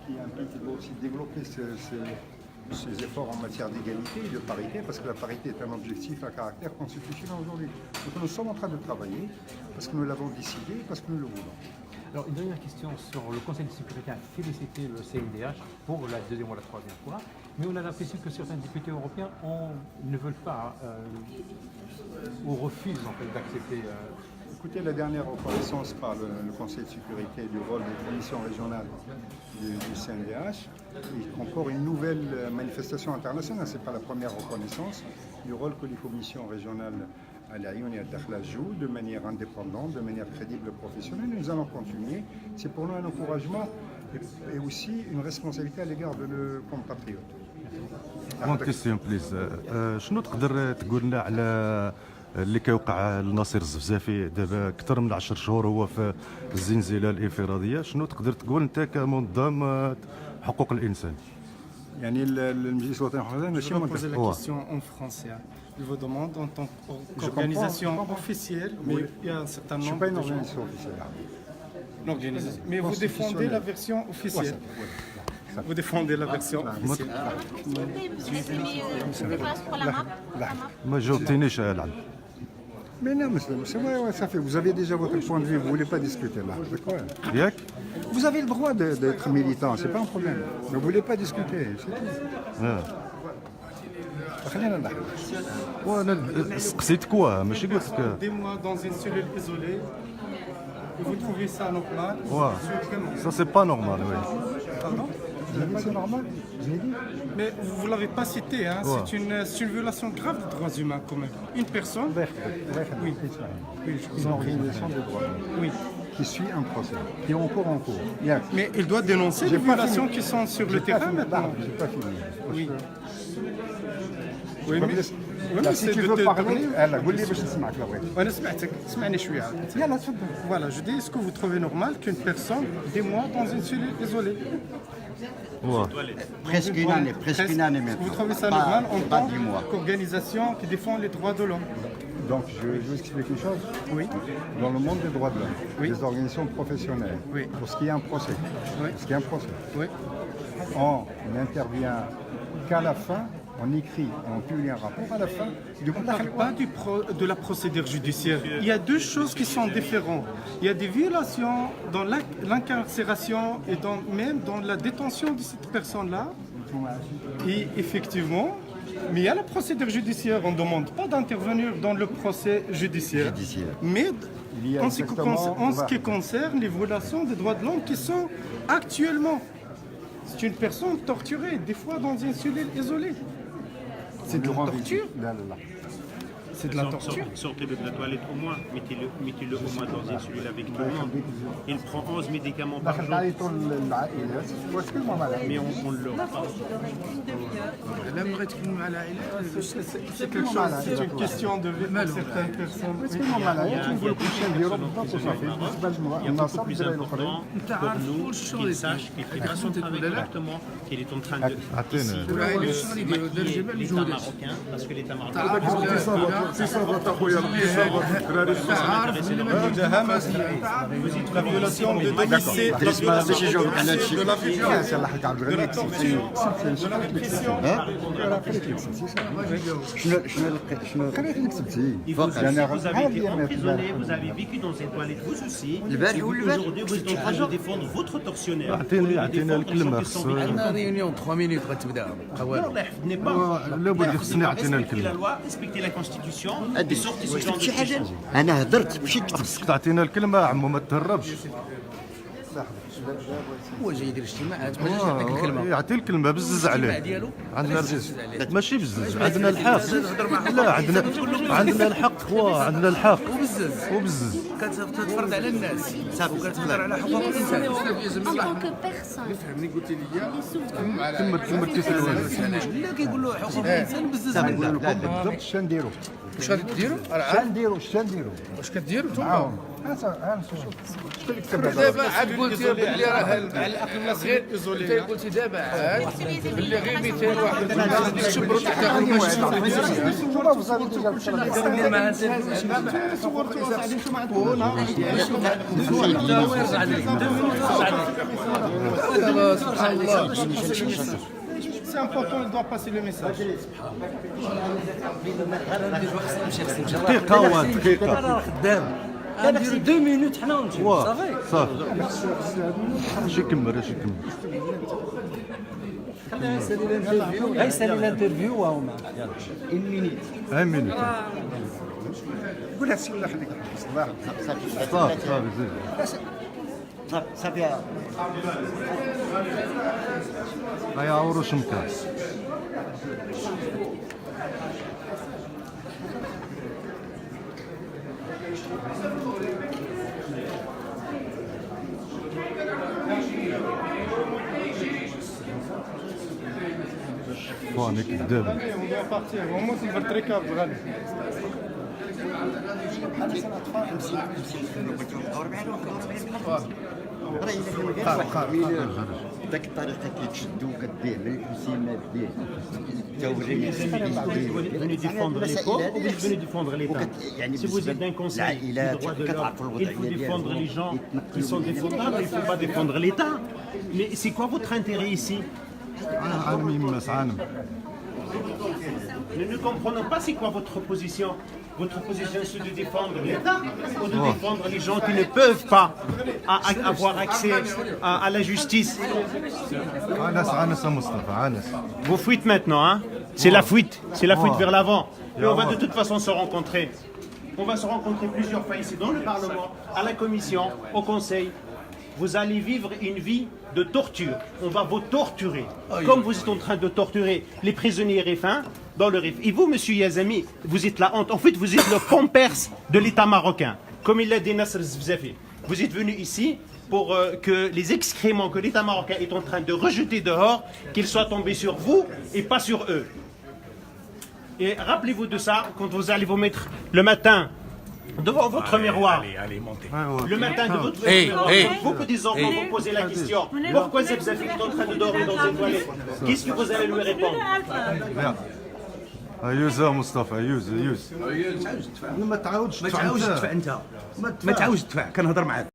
Qui implique aussi développer ces efforts en matière d'égalité et de parité, parce que la parité est un objectif à caractère constitutionnel aujourd'hui. Donc nous sommes en train de travailler, parce que nous l'avons décidé, parce que nous le voulons. Alors, une dernière question sur le Conseil de sécurité a félicité le CNDH pour la deuxième ou la troisième fois, mais on a l'impression que certains députés européens ne veulent pas ou refusent en fait d'accepter. Écoutez, la dernière reconnaissance par le Conseil de sécurité du rôle des commissions régionales du CNDH, et encore une nouvelle manifestation internationale, ce n'est pas la première reconnaissance du rôle que les commissions régionales à l'Aïon et à Dakhla jouent de manière indépendante, de manière crédible et professionnelle. Nous allons continuer. C'est pour nous un encouragement et aussi une responsabilité à l'égard de nos compatriotes. Grande question, please. شنو تقدر تقول لنا على اللي كيوقع لناصر الزفزافي دابا اكثر من 10 شهور هو في الزنزانه الانفراديه؟ شنو تقدر تقول انت كمنظم حقوق الانسان؟ يعني المجلس الوطني الحقوقي ماشي Je vais poser la question en français. Je vous demande en tant qu'organisation officielle, mais il y a un certain Je ne suis nombre pas une de gens. organisation officielle. Mais vous défendez la version officielle. Vous défendez la version officielle. ما جاوبتينيش العب. Mais non, c'est vrai, ouais, ça fait. Vous avez déjà votre point de vue, vous ne voulez pas discuter là. D'accord. ياك؟ Vous avez le droit d'être militant, c'est pas un problème. Mais vous ne voulez pas discuter, c'est tout. خلينا نلعب. وانا سقسيتك واه ماشي قلت لك. Des mois dans une cellule isolée, et vous trouvez ça normal? واه ça c'est pas normal, oui. Pardon? Vous avez dit c'est normal? Je l'ai dit. Mais vous ne l'avez pas cité, hein? Ouais. C'est une violation grave des droits humains quand même. Une personne, Oui. Une organisation des droits oui. qui suit un procès, qui est encore en cours. Bien. Mais il doit dénoncer J'ai les pas violations fini. qui sont sur le J'ai pas terrain fini. maintenant. Là, j'ai pas fini. Oui. Oui, mais mais si c'est tu de veux te parler, donner- elle قول لي باش نسمعك لا بغيت. وانا سمعتك اسمعني شويه. يلا تفضل. Voilà, je dis, est-ce que vous trouvez normal qu'une personne, des mois dans une cellule isolée? واه Presque une année Est-ce que vous trouvez ça Pas- normal en pas tant 10 mois. qu'organisation qui défend les droits de l'homme? Donc je vais vous expliquer une chose. Oui. Dans le monde des droits de l'homme, Oui. des organisations professionnelles, Oui. pour ce qui est un procès, Oui. pour ce qui est un procès, Oui. on n'intervient qu'à la fin, on écrit et on publie un rapport à la fin du On ne parle pas de la procédure judiciaire. Il y a deux choses qui sont différentes. Il y a des violations dans l'incarcération et même dans la détention de cette personne-là. Et effectivement, mais il y a la procédure judiciaire. On ne demande pas d'intervenir dans le procès judiciaire. Mais Il y a en ce qui concerne les violations des droits de l'homme qui sont actuellement, c'est une personne torturée, des fois dans une cellule isolée. C'est de la torture. Là, là, là. C'est de la torture. Sortez-le de la toilette au moins, mettez-le au moins dans une cellule avec tout le monde. Il prend 11 médicaments par دخلت jour, عليه طول العائلات وتكلموا مع العائلات. mais on ne l'aura pas. C'est quelque chose, c'est une question de vie pour certaines personnes. تكلموا مع العائلات ونقول لكم شنو نديروا بالضبط وصافي. بالنسبه Il y a للناصر beaucoup plus الجزائر important الاخرين. pour nous qu'il sache qu'il fait bien son travail correctement, qu'il est en train de عطينا. ici, maquiller l'État marocain, parce que l'État marocain La violation de domicile, la violation de la violence, سي الله يحفظك عبد الغني كسبتي شنو خليك اللي كسبتي. Et vous, يعني vous avez été غالية ما emprisonné, تبان. vous avez vécu dans une toilette vous aussi. البارح Et vous, والبارح. aujourd'hui, vous êtes en train de défendre votre tortionnaire. عطينا Défendre الكلمه les gens qui sont victimes. عندنا ريونيون 3 مينوت غتبدا Non, n'est pas. لابد خصنا يعطينا Respectez la الكلمه. loi, respectez la constitution et sortez ce genre de شي حاجه questions. انا هضرت مشيت كتبت خصك تعطينا الكلمه عمو ما تهربش. هو جاي يدير اجتماعات ما جاش يعطيك الكلمه يعطي الكلمه بزز عليه. ديالو عندنا ماشي بزز عندنا الحق. لا عندنا الحق عندنا الحق وبزز. كتفرض على الناس وكتهضر على حقوق الانسان En tant que personne. فهمني قلت لي كمل كيسالوها. لا كيقول له حقوق الانسان بزز لا نقول لا لكم بالضبط شنو نديروا. واش غادي ديروا؟ شنو نديروا. واش كديروا معاهم. نتوما؟ شكون اللي كتب هذا؟ دابا عاد قلتي باللي راه مع الاقل الصغير انت قلتي دابا عاد باللي غير 200 واحد تشبروا تحت C'est important, il doit passer le message. دقيقه ودقيقه نديرو 2 مينوت حنا ونمشيو صافي صافي شي كمل شي كمل غيسالي الانترفيو وهما يلا 1 مينوت قولها سي ولا خليك صباح. صافي صافي زيد صافي غيعوروا شمكان فاني كذاب On doit partir. Au moins, c'est le très calme. داك الطريقه كيتشدوا كدير من الحسيمات ديال التوريد venez défendre les pauvres ou vous venez défendre l'État. Si vous êtes d'un conseil du droit de l'homme, il faut défendre les gens qui sont défendables, il ne faut pas défendre l'État. Mais c'est quoi votre intérêt ici? عالم يماس عالم Nous ne comprenons pas c'est quoi votre position. Votre position c'est de défendre l'État ou de défendre les gens qui ne peuvent pas avoir accès à la justice. عنس مصطفى عنس Vous fuitez maintenant, hein? C'est la fuite vers l'avant. Et on va de toute façon se rencontrer. On va se rencontrer plusieurs fois ici dans le Parlement, à la Commission, au Conseil. Vous allez vivre une vie de torture. On va vous torturer. Comme vous êtes en train de torturer les prisonniers RIF1 dans le RIF. Et vous, monsieur Yazami, vous êtes la honte. En fait, vous êtes le pampers de l'État marocain. Comme il l'a dit Nasser Zbzafi. Vous êtes venu ici pour que les excréments que l'État marocain est en train de rejeter dehors, qu'ils soient tombés sur vous et pas sur eux. Et rappelez-vous de ça quand vous allez vous mettre le matin devant votre miroir. Le matin de votre miroir, vos petits-enfants vont poser la question. Pourquoi Zebzafi est en train de dormir dans une toilette? Qu'est-ce que vous allez lui répondre? يوز مصطفى يوز ما تعاودش تدفع انت ما تعاودش تدفع كنهضر معاك